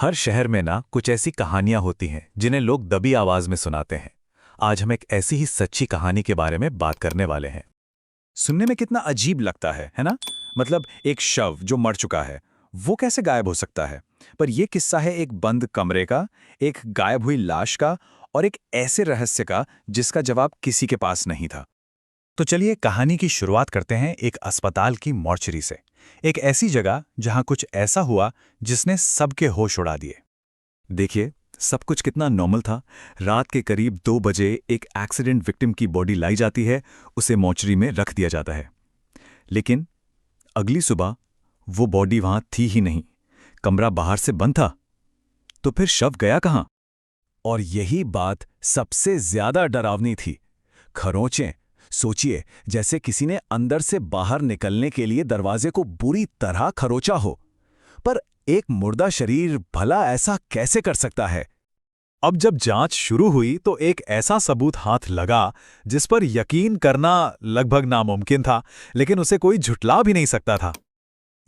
हर शहर में ना कुछ ऐसी कहानियां होती हैं जिन्हें लोग दबी आवाज में सुनाते हैं। आज हम एक ऐसी ही सच्ची कहानी के बारे में बात करने वाले हैं। सुनने में कितना अजीब लगता है ना? मतलब एक शव जो मर चुका है, वो कैसे गायब हो सकता है? पर यह किस्सा है एक बंद कमरे का, एक गायब हुई लाश का और एक ऐसे रहस्य का जिसका जवाब किसी के पास नहीं था। तो चलिए कहानी की शुरुआत करते हैं एक अस्पताल की मॉर्चरी से। एक ऐसी जगह जहां कुछ ऐसा हुआ जिसने सबके होश उड़ा दिए। देखिए, सब कुछ कितना नॉर्मल था। रात के करीब 2 बजे एक एक्सीडेंट विक्टिम की बॉडी लाई जाती है, उसे मॉर्चरी में रख दिया जाता है। लेकिन अगली सुबह वो बॉडी वहां थी ही नहीं। कमरा बाहर से बंद था। तो फिर शव गया कहां? और यही बात सबसे ज्यादा डरावनी थी। खरोंचें, सोचिए जैसे किसी ने अंदर से बाहर निकलने के लिए दरवाजे को बुरी तरह खरोचा हो। पर एक मुर्दा शरीर भला ऐसा कैसे कर सकता है? अब जब जांच शुरू हुई तो एक ऐसा सबूत हाथ लगा जिस पर यकीन करना लगभग नामुमकिन था, लेकिन उसे कोई झुठला भी नहीं सकता था।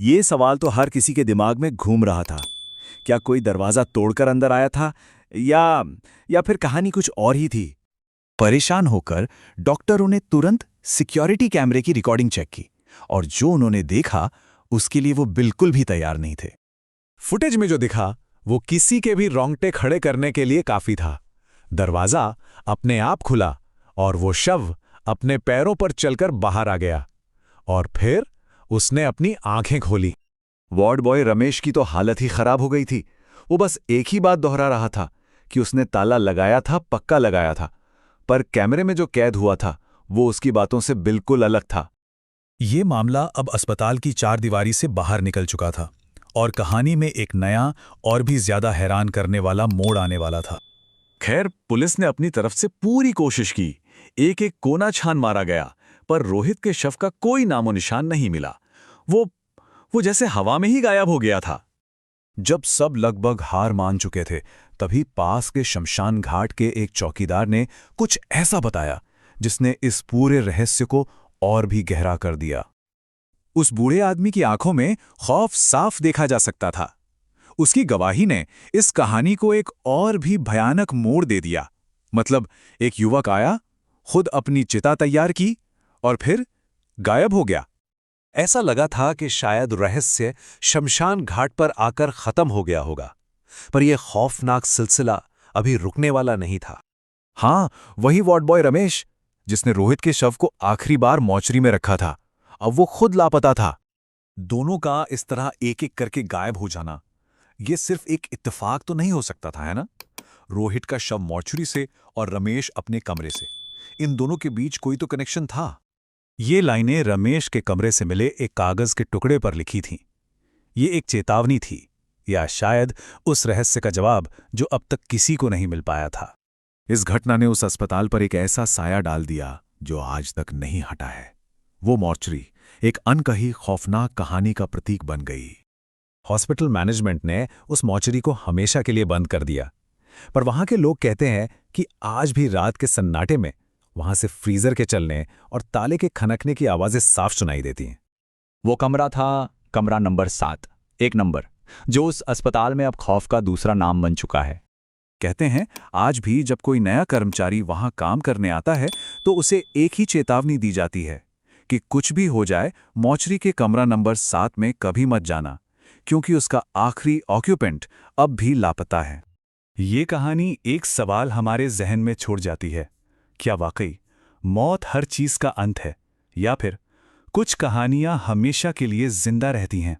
ये सवाल तो हर किसी के दिमाग में घूम रहा था। क्या कोई दरवाजा तोड़कर अंदर आया था या फिर कहानी कुछ और ही थी? परेशान होकर डॉक्टरों ने तुरंत सिक्योरिटी कैमरे की रिकॉर्डिंग चेक की और जो उन्होंने देखा उसके लिए वो बिल्कुल भी तैयार नहीं थे। फुटेज में जो दिखा वो किसी के भी रोंगटे खड़े करने के लिए काफी था। दरवाजा अपने आप खुला और वो शव अपने पैरों पर चलकर बाहर आ गया और फिर उसने अपनी आंखें खोली। वार्ड बॉय रमेश की तो हालत ही खराब हो गई थी। वो बस एक ही बात दोहरा रहा था कि उसने ताला लगाया था, पक्का लगाया था। पर कैमरे में जो कैद हुआ था वो उसकी बातों से बिल्कुल अलग था। ये मामला अब अस्पताल की चारदीवारी से बाहर निकल चुका था और कहानी में एक नया और भी ज्यादा हैरान करने वाला मोड़ आने वाला था। खैर, पुलिस ने अपनी तरफ से पूरी कोशिश की। एक एक कोना छान मारा गया, पर रोहित के शव का कोई नामो निशान नहीं मिला। वो जैसे हवा में ही गायब हो गया था। जब सब लगभग हार मान चुके थे, तभी पास के शमशान घाट के एक चौकीदार ने कुछ ऐसा बताया जिसने इस पूरे रहस्य को और भी गहरा कर दिया। उस बूढ़े आदमी की आंखों में खौफ साफ देखा जा सकता था। उसकी गवाही ने इस कहानी को एक और भी भयानक मोड़ दे दिया। मतलब, एक युवक आया, खुद अपनी चिता तैयार की और फिर गायब हो गया। ऐसा लगा था कि शायद रहस्य शमशान घाट पर आकर खत्म हो गया होगा, पर यह खौफनाक सिलसिला अभी रुकने वाला नहीं था। हाँ, वही वार्ड बॉय रमेश जिसने रोहित के शव को आखिरी बार मॉर्चरी में रखा था, अब वो खुद लापता था। दोनों का इस तरह एक एक करके गायब हो जाना, ये सिर्फ एक इत्तेफाक तो नहीं हो सकता था, है ना? रोहित का शव मॉर्चरी से और रमेश अपने कमरे से, इन दोनों के बीच कोई तो कनेक्शन था। ये लाइनें रमेश के कमरे से मिले एक कागज के टुकड़े पर लिखी थीं। ये एक चेतावनी थी, या शायद उस रहस्य का जवाब जो अब तक किसी को नहीं मिल पाया था। इस घटना ने उस अस्पताल पर एक ऐसा साया डाल दिया जो आज तक नहीं हटा है। वो मॉर्चरी एक अनकही खौफनाक कहानी का प्रतीक बन गई। हॉस्पिटल मैनेजमेंट ने उस मॉर्चरी को हमेशा के लिए बंद कर दिया, पर वहां के लोग कहते हैं कि आज भी रात के सन्नाटे में वहां से फ्रीजर के चलने और ताले के खनकने की आवाजें साफ सुनाई देती हैं। वो कमरा था कमरा नंबर 7, एक नंबर, जो उस अस्पताल में अब खौफ का दूसरा नाम बन चुका है। कहते हैं आज भी जब कोई नया कर्मचारी वहां काम करने आता है तो उसे एक ही चेतावनी दी जाती है कि कुछ भी हो जाए, मॉर्चरी के कमरा नंबर 7 में कभी मत जाना, क्योंकि उसका आखिरी ऑक्यूपेंट अब भी लापता है। ये कहानी एक सवाल हमारे जहन में छोड़ जाती है, क्या वाकई मौत हर चीज का अंत है, या फिर कुछ कहानियां हमेशा के लिए जिंदा रहती हैं?